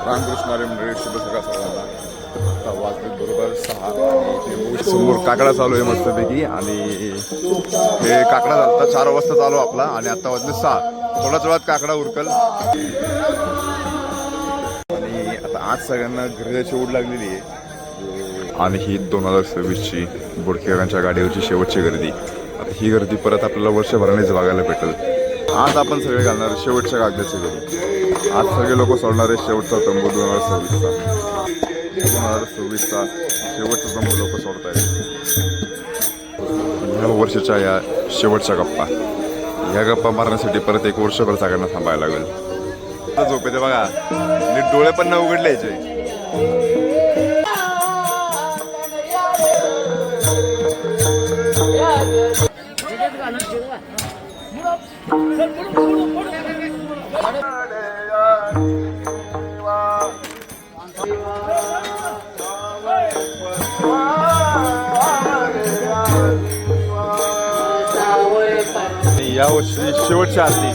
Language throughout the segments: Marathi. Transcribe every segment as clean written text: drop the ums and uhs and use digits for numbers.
रामकृष्ण हरी मंडळी, शुभ सकाळ सर्वांना. आता वाजले बरोबर 6 आणि समोर काकडा चालू आहे मस्तपैकी. आणि हे काकडा झालता 4 वाजता चालू आपला आणि आता वाजले 6. थोड्याच वेळात काकडा उरकल. आणि आता आज सगळ्यांना घरी ओढ लागलेली आहे. आणि ही 2026ची बोडकेकरांच्या गाडीवरची शेवटची गर्दी. आता ही गर्दी परत आपल्याला वर्षभरानेच बघायला भेटेल. आज आपण सगळे घालणार शेवटच्या कागदाची गर्दी. आज सगळे लोक सोडणार आहे शेवटचा तंबू 2026चा शेवटचा तंबू लोक सोडत आहेत. ह्या वर्षाच्या या शेवटच्या गप्पा, ह्या गप्पा मारण्यासाठी परत 1 वर्षभर सगळ्यांना थांबायला लागेल. झोप येते बघा, नीट डोळे पण नाही उघडल्याचे. या वर्षी शेवटची आरती.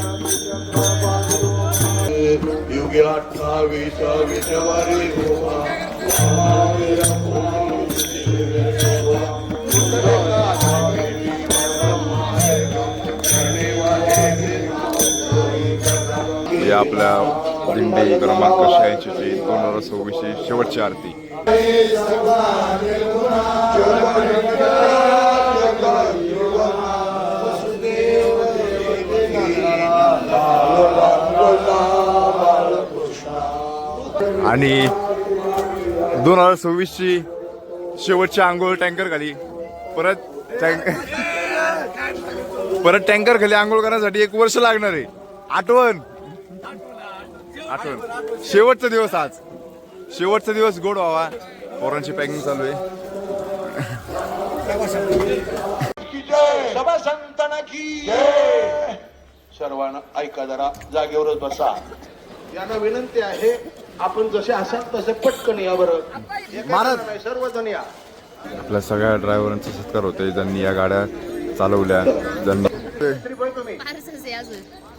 या आपल्या दिंडी क्रमांक 86ची 2026ची शेवटची आरती. आणि 2026ची शेवटची आंघोळ टँकर खाली. परत टँकर खाली आंघोळ करण्यासाठी 1 वर्ष लागणार आहे. आठवण शेवटचा दिवस, आज शेवटचा दिवस गोड व्हावा. पोरांची पॅकिंग चालू आहे. सर्वांना ऐका, जरा जागेवरच बसा. यांना विनंती आहे, आपण जसे असाल तसे पटकन या. बरं महाराज, सर्वजण या. आपल्या सगळ्या ड्रायव्हरांचा सत्कार होतोय ज्यांनी या गाड्या चालवल्या. ज्यांनी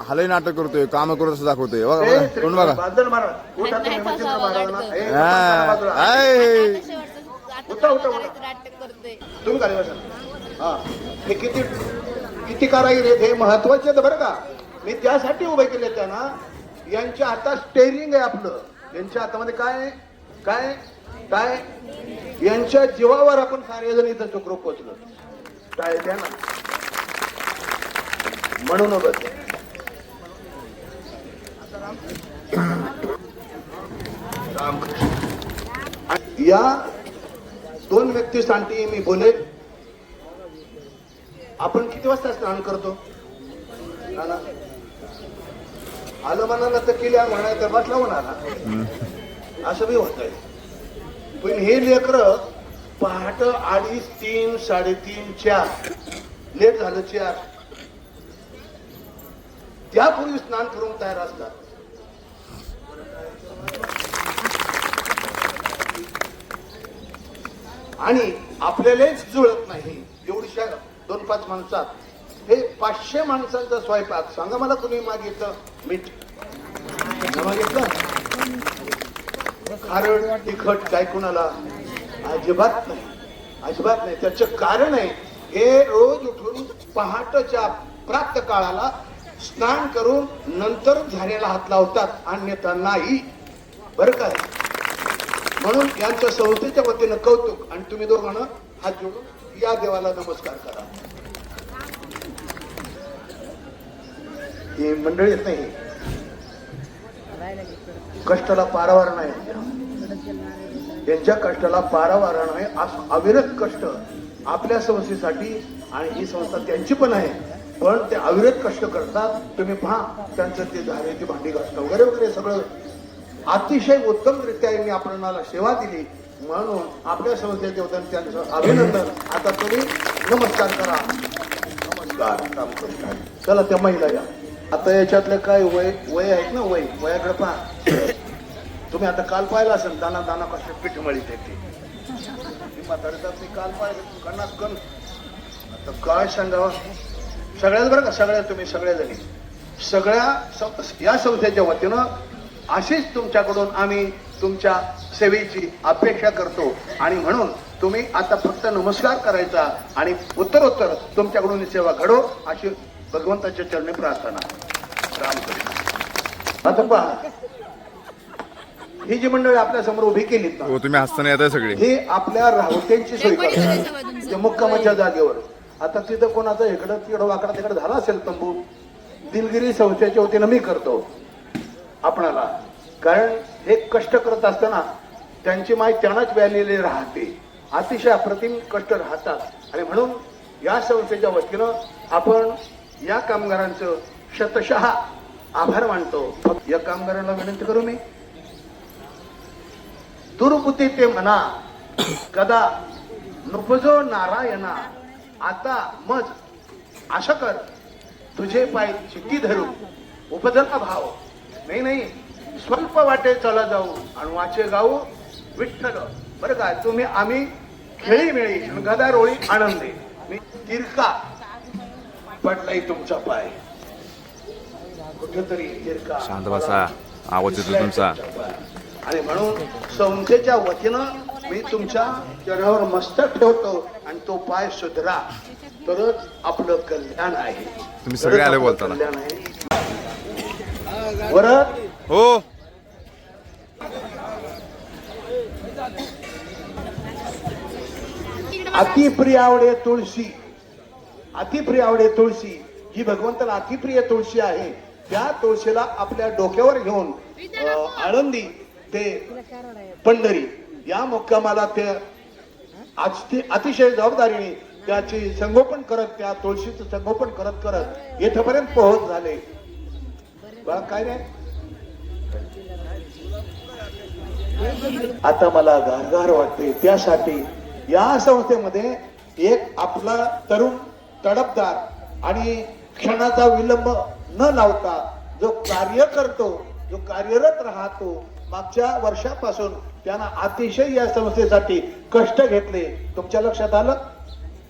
हालही नाटक करतोय, काम करत असं दाखवतोय. कोण बघा, तुम्ही काय बसा. हा, हे किती कारागीर आहेत, हे महत्वाचे आहेत बरं का. मी त्यासाठी उभे केले त्यांना. यांच्या हातात स्टेरिंग आहे आपलं. यांच्या हातामध्ये काय काय काय यांच्या जीवावर आपण सारेजण इथं चक्र पोचलो. काय द्या ना म्हणून या 2 व्यक्तीसाठी मी बोले. आपण किती वाजता स्नान करतो? आलं म्हणाला तर केल्या म्हणायचं बसला होणार असं बी होत आहे. पण हे लेकर पहाट 2:30, 3, 3:30, 4 लेट झालं 4 त्यापूर्वी स्नान करून तयार असतात. आणि आपल्यालाच जुळत नाही एवढीशा 2-5 माणसात हे 500 माणसांचा स्वयंपाक. सांगा मला, कुणी मागितलं मीठ मागितलं? खारड तिखट काय कुणाला? अजिबात नाही, अजिबात नाही. त्याचं कारण आहे, हे रोज उठून पहाटच्या प्रातः काळाला स्नान करून नंतर झाऱ्याला हात लावतात, अन्यथा नाही बरं काय. म्हणून यांच्या संस्थेच्या वतीनं कौतुक. आणि तुम्ही दोघांना हात जोडून या देवाला नमस्कार करा. ही मंडळी येत नाही, कष्टाला पारावार नाही. यांच्या कष्टाला पारावार नाही. अविरत कष्ट आपल्या संस्थेसाठी. आणि ही संस्था त्यांची पण आहे, पण ते अविरत कष्ट करतात. तुम्ही पहा, त्यांचं ते झाऱ्याची भांडी घासणं वगैरे वगैरे सगळं अतिशय उत्तमरित्या यांनी आपल्याला सेवा दिली. म्हणून आपल्या संस्थेचे वतीने त्यांचं अभिनंदन. आता तुम्ही नमस्कार करा. नमस्कार, रामकृष्ण. चला त्या महिला या. आता याच्यातले काय वय आहेत ना, वयाकडे पहा. तुम्ही आता काल पाहिला असेल दाना दाना कशा पीठ मळीत येते. म्हातारतात मी काल पाहिलं कणास कण. आता काय सांगावं सगळ्याच बरं का, सगळ्या तुम्ही सगळ्या जणी सगळ्या या संस्थेच्या वतीनं अशीच तुमच्याकडून आम्ही तुमच्या सेवेची अपेक्षा करतो आणि म्हणून तुम्ही आता फक्त नमस्कार करायचा आणि उत्तरोत्तर तुमच्याकडून ही सेवा घडो अशी भगवंताच्या चरणी प्रार्थना. रामकृष्ण. आता पहा, ही जी मंडळी आपल्या समोर उभी केलीत ना, हो तुम्ही हसताना येत आहे सगळे. हे आपल्या राहुत्यांची सोय करतात ते मुक्कामाच्या जागेवर. आता तिथं कोणाचं इकडं तिकडं वाकडा तिकडं झाला असेल तंबू, दिलगिरी संस्थेच्या वतीनं मी करतो आपणाला. कारण हे कष्ट करत असताना त्यांची माय त्यांनाच व्यालेली राहते. अतिशय अप्रतिम कष्ट राहतात आणि म्हणून या संस्थेच्या वतीनं आपण या कामगारांचं शतशः आभार मानतो. फक्त या कामगारांना विनंती करू मी, दुर्बुद्धी ते म्हणा कदा नुपजो नारायणा, आता मज आशा कर तुझे पाय चित्ती धरू उपजला भाव. नाही नाही, स्वल्प वाटे चला जाऊ आणि वाचे गाऊ विठ्ठल. बरं का, तुम्ही आम्ही खेळी मिळी गदा रोळी आनंदे. मी तिरका पडलाय तुमचा पाय, कुठेतरी तिरका. शांत बसा, आवाज येतो तुमचा. आणि म्हणून संस्थेच्या वतीनं मी तुमच्या चरणावर मस्तक ठेवतो आणि तो पाय सुधरा तरच आपलं कल्याण आहे. तुम्ही सगळे आले बोलताना. कल्याण आहे. वरद हो अतिप्रिय आवडे तुळशी, अतिप्रिय आवडे तुळशी ही भगवंताला अतिप्रिय तुळशी आहे. त्या तुळशीला आपल्या डोक्यावर घेऊन आळंदी ते पंढरी या मुक्कामाला ते अतिशय जबाबदारीने त्याची संगोपन करत, त्या तुळशीचं संगोपन करत करत येथपर्यंत पोहोच झाले. काय नाही, आता मला गारगार वाटते. त्यासाठी या संस्थेमध्ये एक आपला तरुण तडफदार आणि क्षणाचा विलंब न लावता जो कार्य करतो, जो कार्यरत राहतो, मागच्या वर्षापासून त्यानं अतिशय या संस्थेसाठी कष्ट घेतले. तुमच्या लक्षात आलं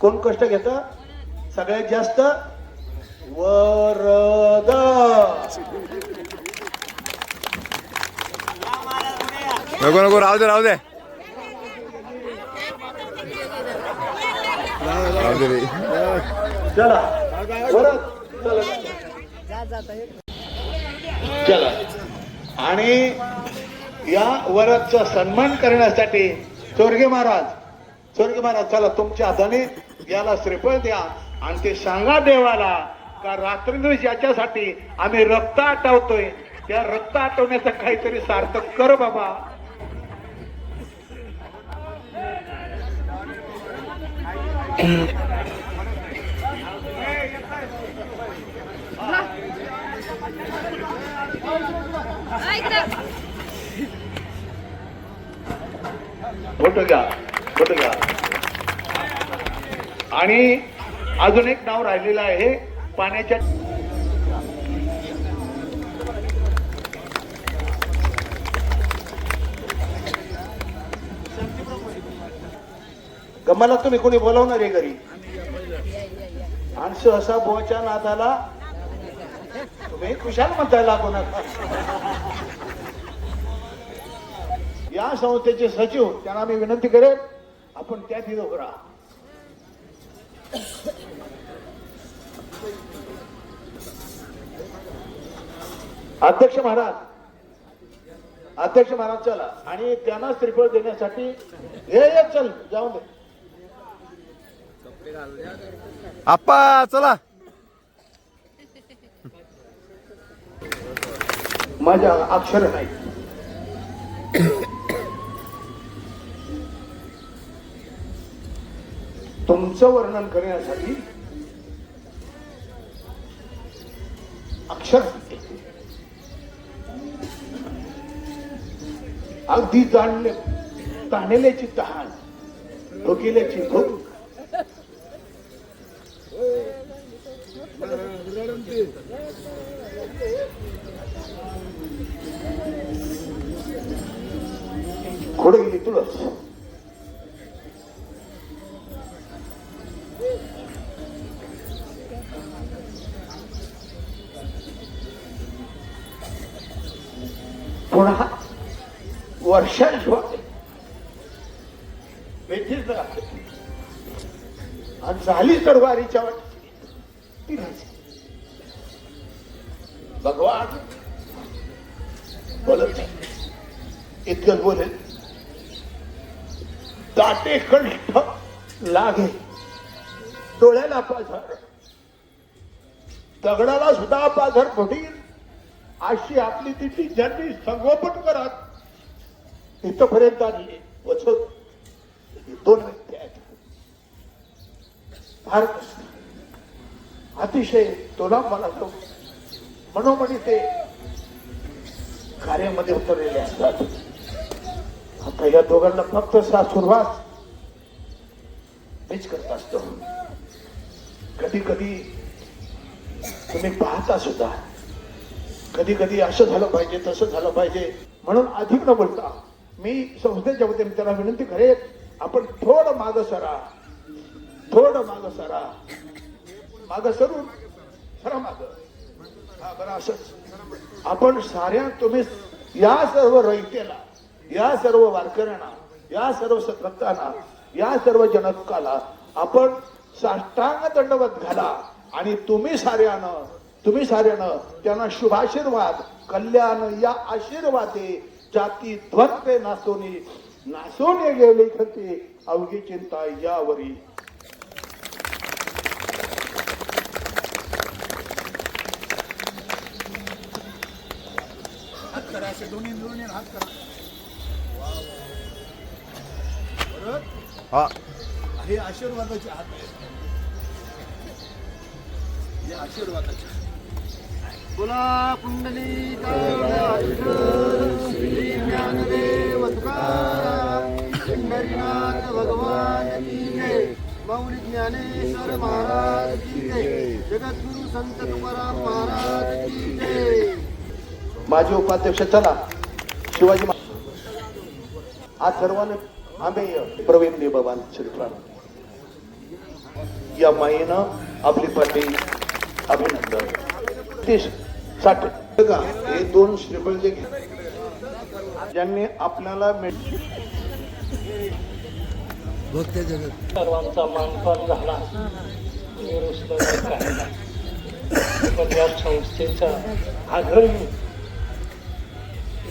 कोण कष्ट घेत सगळ्यात जास्त? वरद. नको नको, राहू दे राहू दे राहू दे रे. चला वरद, चला. आणि या वरदचा सन्मान करण्यासाठी चोरगे महाराज चला तुमच्या हाताने याला श्रीफळ द्या आणि ते सांगा देवाला का रात्रीदिवस याच्यासाठी आम्ही रक्त आटवतोय, त्या रक्त आटवण्याचं काहीतरी सार्थक कर बाबा. फोटो घ्या. आणि अजून एक नाव राहिलेलं आहे पाण्याच्या. गम्हाला तुम्ही कोणी बोलावणार आहे घरी आणि सहसा बोच्या नादाला तुम्ही खुशाल म्हणताय लागू नका. या संस्थेचे सचिव त्यांना मी विनंती करेन आपण त्या तिथं उभं राहा. अध्यक्ष महाराज चला. आणि त्यांना श्रीफळ देण्यासाठी हे चल जाऊन दे. आप्पा चला. माझ्या अक्षर नाही. तुमचं वर्णन करण्यासाठी अक्षर अगदी जाणले ताणलेल्याची तहान, भुकेल्याची भूक, खोड गेली तुळस. वर्षांशिवाय बेठीच राहते आणि झाली तर वारीच्या वाटेची ती नाही. भगवान बोलत नाही, इतकंच बोलेल. दाटे कंठ लागे डोळ्याला पाझर, दगडाला सुद्धा पाझर फुटील अशी आपली तिची ज्यांनी संगोपन करत इथपर्यंत आली. वचत दोन व्यक्ती आहेत, फार अतिशय तोला मला तो मनोमनी ते कार्यामध्ये उतरलेले असतात. आता या दोघांना फक्त सासुरवास मीच करत असतो. कधी कधी तुम्ही पाहता सुद्धा, कधी कधी असं झालं पाहिजे तसं झालं पाहिजे म्हणून अधिक न बोलता मी संस्थेच्या वतीने त्याला विनंती करेन, आपण थोडं मागं सरा, थोडं मागं सरा, मागं सरून सरा मागं. हा बरं, असंच आपण साऱ्या तुम्ही या सर्व रयतेला, या सर्व वारकऱ्यांना, या सर्व सतभक्तांना, या सर्व जनकाला आपण साष्टांग दंडवत घाला आणि तुम्ही साऱ्यानं त्यांना शुभाशीर्वाद, कल्याण या आशीर्वादे जाती ध्वंते नासोने गेले खते अवघी चिंता यावरी. हा हे आशीर्वादाचे हात आहेत, हे आशीर्वादाचे. बोला पुंडली श्री ज्ञानदेव तुकाराम पंढरीनाथ भगवान की जय. मौली ज्ञानेश्वर महाराज की जय. जगद्गुरु संत तुकाराम महाराज की जय. माझे उपाध्यक्ष चला शिवाजी आज सर्वांनी आम्ही प्रवीण देवबान श्रीप्राण या माईनं आपली पाठी अभिनंदन. 30-60 हे 2 श्रीफळ जे ज्यांनी आपल्याला सर्वांचा मानपान झाला, निरुसला राहिला. पण या संस्थेचा आग्रही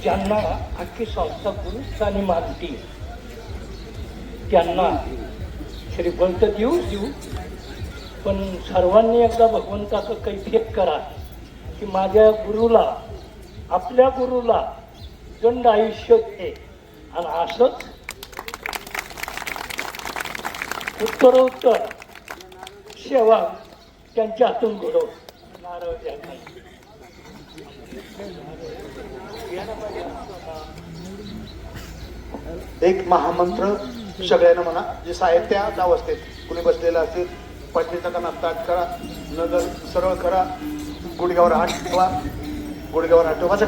ज्यांना अख्खी संस्था गुरुस्थानी मानती त्यांना श्रीफळ देऊ, पण सर्वांनी एकदा भगवंताचं कैफियत करा की माझ्या गुरुला, आपल्या गुरुला दंड आयुष्य दे. आणि असंच उत्तरोत्तर सेवा त्यांच्या हातून घडव. नारळ द्या. एक महामंत्र सगळ्यांना म्हणा, जे साहित्यात अवस्थेत कुणी बसलेलं असेल, पटणीचा काना ताट करा, नजर सरळ करा, गुडघ्यावर हात ठेवा, गुडघ्यावर हात ठेवा, बसा,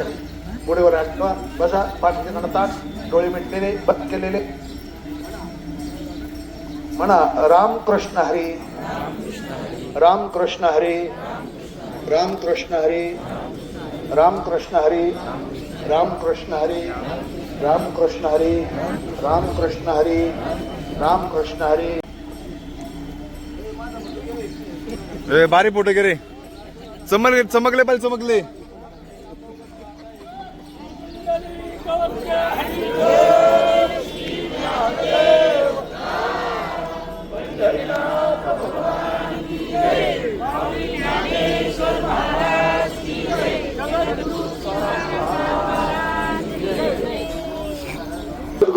गुडघ्यावर हात ठेवा, बसा, पाठीचा काना ताट, डोळे मिटलेले, बंद केलेले. म्हणा रामकृष्ण हरी, रामकृष्ण हरी, रामकृष्ण हरी, रामकृष्ण हरी, रामकृष्ण हरी, रामकृष्ण हरी, रामकृष्ण हरी, रामकृष्ण हरी. बारी पोटे गे रे, चमकले पाहिजे, चमकले.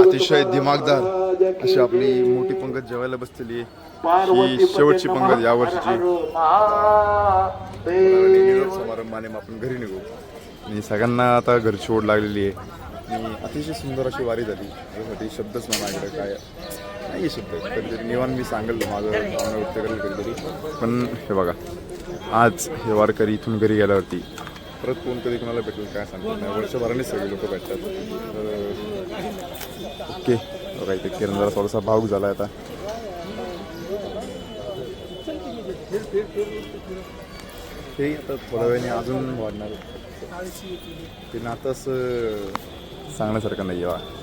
अतिशय दिमागदार अशी आपली मोठी पंगत जेवायला बसलेली आहे. ही शेवटची पंगत या वर्षीची. समारंभाने आपण घरी निघू आणि सगळ्यांना आता घरची ओढ लागलेली आहे आणि अतिशय सुंदर अशी वारी झाली. यासाठी शब्दच माझ्याकडे काय नाही शब्द. कधीतरी निवान मी सांगेल माझं भावना व्यक्त करेल कधीतरी. पण हे बघा, आज हे वारकरी इथून घरी गेल्यावरती परत कोण कधी कोणाला भेटेल काय सांगतो नाही. वर्षभरानेच सगळे लोक भेटतात. ओके बघा, इथे किरण जरा थोडासा भावूक झाला आता. हे आता थोड्या वेळाने अजून वाढणार. ते नातंच सांगण्यासारखं नाही आहे.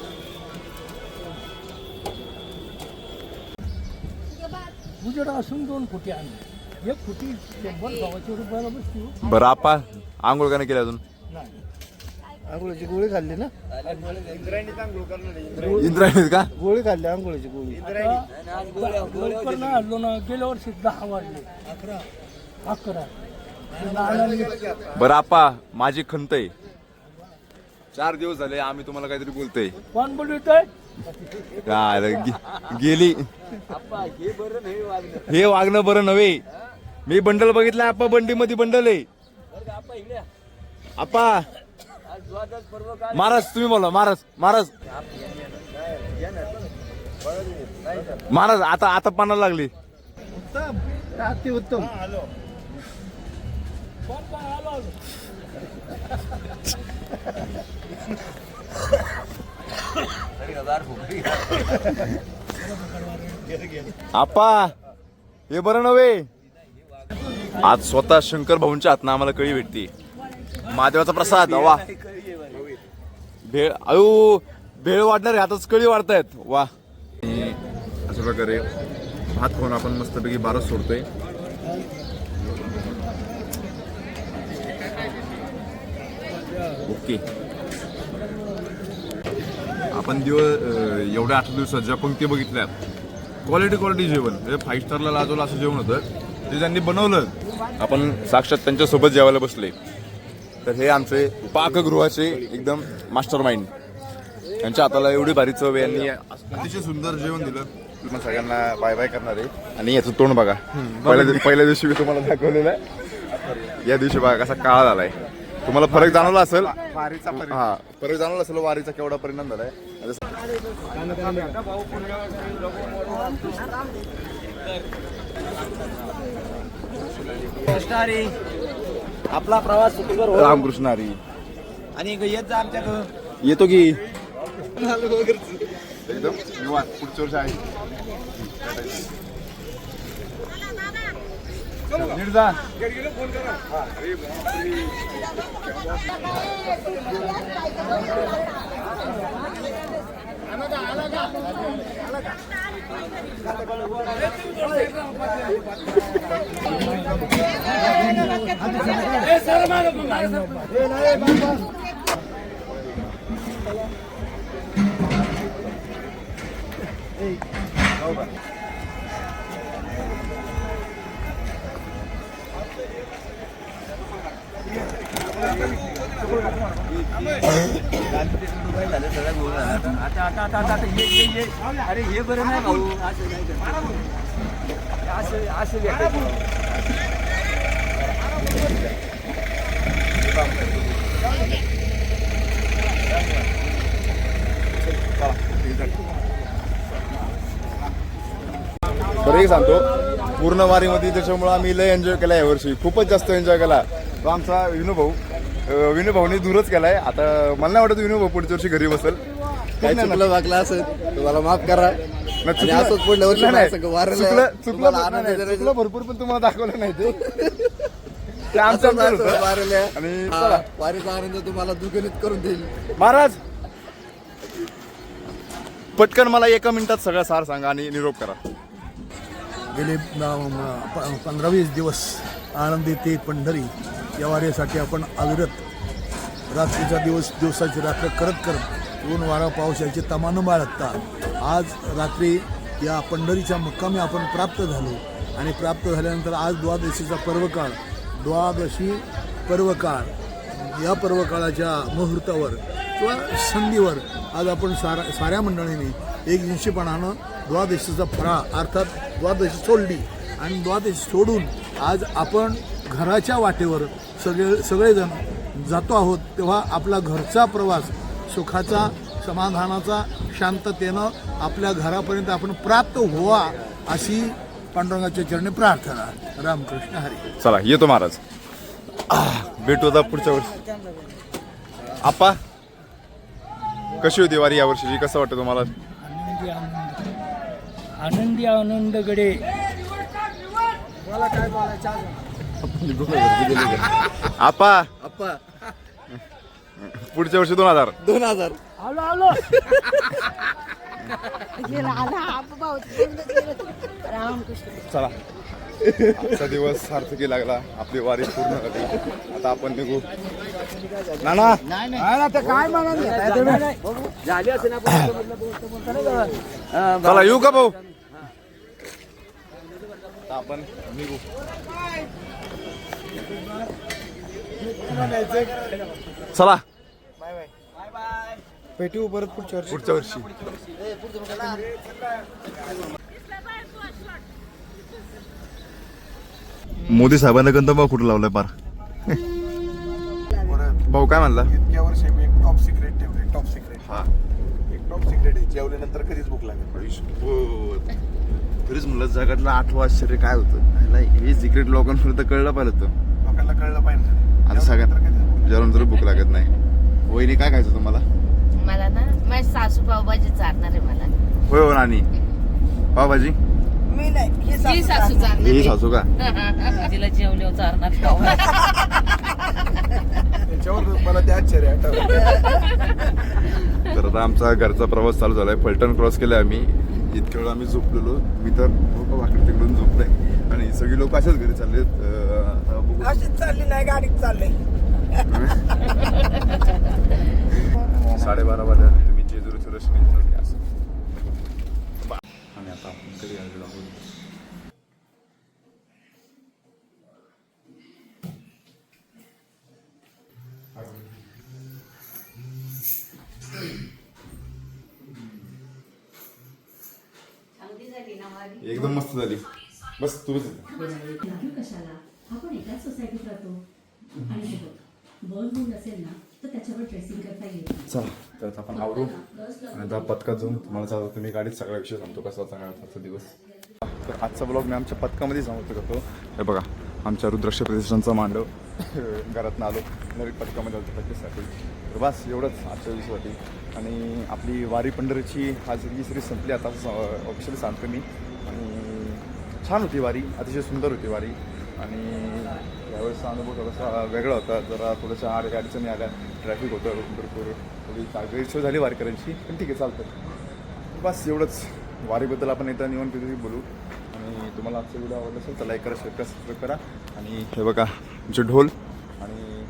उजेड असून 2 फुटी आणली. 1 फुटी 100 रुपयाला बसतो. बरं आपा आंघोळ का नाही केली अजून? नाही आंघोळीची गोळी खाल्ली ना, इंद्रायणीत का? गोळी खाल्ली आंघोळीची गोळी. लवकर नाही आलो ना. गेल्या वर्षी 10 वाजले. 11 बरं आपा माझी खंत आहे, 4 दिवस झाले आम्ही तुम्हाला काहीतरी बोलतोय. कोण बोलतोय? काय रे, गेली हे वागणं बरं नव्हे. मी बंडल बघितलं आपा, बंडी मध्ये बंडल आहे. आपा महाराज तुम्ही बोला. महाराज आता पानाला लागली. अति उत्तम. आपा हे बरं नव्हे. आज स्वतः शंकर भाऊंच्या हातनं आम्हाला कळी भेटती. महादेवाचा प्रसाद. वा भेळ, अयो भेळ वाढणार हातच कळी वाढतायत. वा अशा प्रकारे भात खाऊन आपण मस्तपैकी बारस सोडतोय. ओके आपण एवढ्या 8 दिवसात ज्या पंक्ती बघितल्या, क्वालिटी जेवण, म्हणजे 5 स्टारला लाजवलं असं जेवण होतं ते त्यांनी बनवलं. आपण साक्षात त्यांच्यासोबत जेवायला बसले. तर हे आमचे पाकगृहाचे एकदम मास्टर माइंड, यांच्या हाताला एवढी भारी चव आहे. यांनी अतिशय सुंदर जेवण दिलं. तुम्हाला सगळ्यांना बाय बाय करणार आहे. आणि याचं तोंड बघा. पहिल्या दिवशी मी तुम्हाला दाखवलेलं आहे, या दिवशी बघा कसा काळा झालाय. तुम्हाला फरक जाणवला असेल. हा फरक जाणवला असेल वारीचा केवढा परिणाम झालाय. आपला प्रवास सुखकर हो. रामकृष्ण हरी. आणि येत जा आमच्याकडं. येतो की एकदम निवांत. पुढच्या वर्षी आहे नीट जा. अरे हे बरं नाही भाऊ, असं नाही बरं एक सांगतो, पूर्ण वारीमध्ये त्याच्यामुळे आम्ही लय एन्जॉय केला यावर्षी. खूपच जास्त एन्जॉय केला. तो आमचा विनू भाऊनी दूरच केलाय. आता मला नाही वाटत विनू भाऊ पुढच्या वर्षी घरी बसेल. काय चुकलं वागलं असेल तुम्हाला माफ करा. असंच पुढल्या वर्षी चुकलं भरपूर, पण तुम्हाला दाखवलं नाही ते आमचं वारल्या आणि वारीचा आनंद तुम्हाला दुगणित करून देईल. महाराज पटकन मला 1 मिनिटात सगळं सार सांगा आणि निरोप करा. गेले 15-20 दिवस आनंदी ते पंढरी या वारीसाठी आपण अविरत रात्रीचा दिवसाची रात्र करत ऊन वारा पाऊस याची तमानं बाळगता आज रात्री या पंढरीच्या मुक्कामी आपण प्राप्त झालो. आणि प्राप्त झाल्यानंतर आज द्वादशीचा पर्वकाळ, द्वादशी पर्वकाळ, या पर्वकाळाच्या मुहूर्तावर किंवा संधीवर आज आपण साऱ्या मंडळींनी एकनिष्ठपणानं द्वादशीचा फराळ अर्थात द्वादशी सोडली. आणि द्वादशी सोडून आज आपण घराच्या वाटेवर सगळेजण जातो आहोत. तेव्हा आपला घरचा प्रवास सुखाचा, समाधानाचा, शांततेनं आपल्या घरापर्यंत आपण प्राप्त व्हावा अशी पांडुरंगाच्या चरणी प्रार्थना. रामकृष्ण हरी. चला येतो महाराज. भेटू आता पुढच्या वर्षी. आपा कशी होती वारी या वर्षीची? कसं वाटतं तुम्हाला? आनंदी आनंद गडे. मला काय बोलायचं आपा अप्पा पुढच्या वर्षी 2000 आलो गेला आला आप भाऊ रामकृष्ण. चला आजचा दिवस सार्थकी लागला, आपली वारी पूर्ण झाली. आता आपण निघू. नाना चला येऊ का भाऊ? आता आपण निघू. चला भेटू परत पुढच्या वर्षी. मोदी साहेबांना गंतव्य कुठं लावलंय पार. भाऊ काय म्हणला? इतक्या वर्षी मी एक टॉप सिक्रेट ठेवले. टॉप सिक्रेट हा एक टॉप सिक्रेट आहे. जेवल्यानंतर कधीच भूक लागत नाही. तरीच म्हणलं जगातलं 8वं आश्चर्य काय होतं, हे सिक्रेट लोकांपर्यंत कळलं पाहिलं होतं. लोकांना कळलं पाहिजे. आता सगळ्यात जेवल्यानंतर भूक लागत नाही. वहिनी काय खायचं तुम्हाला? मला ना माझी सासू पावभाजी चालणार आहे मला. होय हो नानी, पावभाजी. ही सासू चालणार ही आहे. सासू का? तिला जेवल्यावर चालणार. त्याच्यावर मला ते आश्चर्य आठवलं. तर आता आमचा घरचा प्रवास चालू झालाय. फलटण क्रॉस केलाय आम्ही. इतक्या वेळ आम्ही झोपलेलो. मी तर वाकडे तिकडून झोपलोय आणि सगळी लोक अशाच घरी चाललेत. अशीच चालली नाही, गाडीत चाललंय. 12:30 वाजता तुम्ही जेजुरीचं दर्शन घेतलं असं. आणि आता आपण कधी आलेलो आहोत. एकदम मस्त झाली. बस तुम्हीच राहू कशाला, आपण एकाच सोसायटीत राहतो. आणि हे बघ, बॉल होऊन असेल ना तर त्याच्यावर ड्रेसिंग करता येईल. चला तर आता आपण आवरू आणि आता पथकात जाऊन तुम्हाला सांगतो. तुम्ही गाडीत सगळा विषय सांगतो कसा चांगला आजचा दिवस. तर आजचा ब्लॉग मी आमच्या पथकामध्ये सांगतो करतो. हे बघा आमच्या रुद्राक्ष प्रतिष्ठानचा मांडव घरातून आलो, नवीन पथकामध्ये आलो प्रॅक्टिससाठी. तर बस एवढंच आजच्या दिवसासाठी. आणि आपली वारी पंढरीची आज ही सिरीज संपली आता ऑफिशियली सांगतो मी. आणि छान होती वारी, अतिशय सुंदर होती वारी. आणि यावेळेसचा अनुभव थोडासा वेगळा होता. जरा थोड्याशा अडचणी आल्या, ट्रॅफिक होतं भरपूर, थोडी गैरसोय झाली वारकऱ्यांची, पण ठीक आहे चालतं. बस एवढंच. वारीबद्दल आपण एकदा निवांत कधी बोलू. आणि तुम्हाला आजचा व्हिडिओ आवडला असेल तर लाईक करा, शेअर करा, सबस्क्राईब करा. आणि हे बघा आमचे ढोल. आणि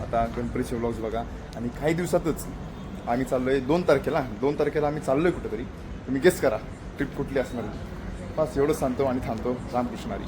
आता गणपतीचे व्लॉग्स बघा. आणि काही दिवसातच आम्ही चाललो आहे 2 तारखेला. 2 तारखेला आम्ही चाललो आहे कुठेतरी. तुम्ही गेस करा ट्रिप कुठली असणार. बस एवढंच सांगतो आणि थांबतो. रामकृष्ण हरी.